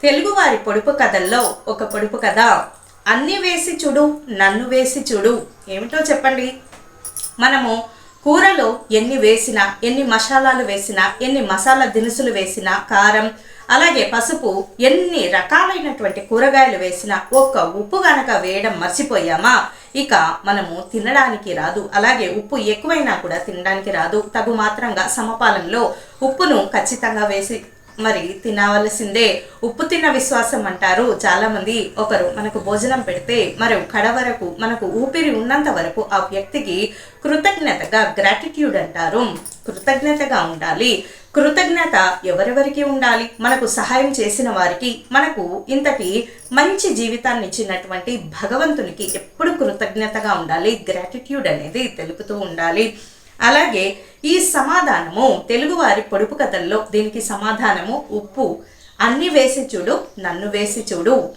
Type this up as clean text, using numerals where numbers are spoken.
తెలుగువారి పొడుపు కథల్లో ఒక పొడుపు కథ, అన్ని వేసి చూడు నన్ను వేసి చూడు. ఏమిటో చెప్పండి. మనము కూరలో ఎన్ని వేసినా, ఎన్ని మసాలాలు వేసినా, ఎన్ని మసాలా దినుసులు వేసినా, కారం అలాగే పసుపు, ఎన్ని రకాలైనటువంటి కూరగాయలు వేసినా ఒక్క ఉప్పు గనక వేయడం మర్చిపోయామా, ఇక మనము తినడానికి రాదు. అలాగే ఉప్పు ఎక్కువైనా కూడా తినడానికి రాదు. తగు మాత్రంగా సమపాలంలో ఉప్పును ఖచ్చితంగా వేసి మరి తినవలసిందే. ఉప్పు తిన్న విశ్వాసం అంటారు చాలామంది. ఒకరు మనకు భోజనం పెడితే మరి కడ వరకు, మనకు ఊపిరి ఉన్నంత వరకు ఆ వ్యక్తికి కృతజ్ఞతగా, గ్రాటిట్యూడ్ అంటారు, కృతజ్ఞతగా ఉండాలి. కృతజ్ఞత ఎవరెవరికి ఉండాలి? మనకు సహాయం చేసిన వారికి, మనకు ఇంతటి మంచి జీవితాన్ని ఇచ్చినటువంటి భగవంతునికి ఎప్పుడు కృతజ్ఞతగా ఉండాలి. గ్రాటిట్యూడ్ అనేది తెలుపుతూ ఉండాలి. అలాగే ఈ సమాధానము తెలుగువారి పొడుపు కథల్లో దీనికి సమాధానము ఉప్పు. అన్ని వేసి చూడు నన్ను వేసి చూడు.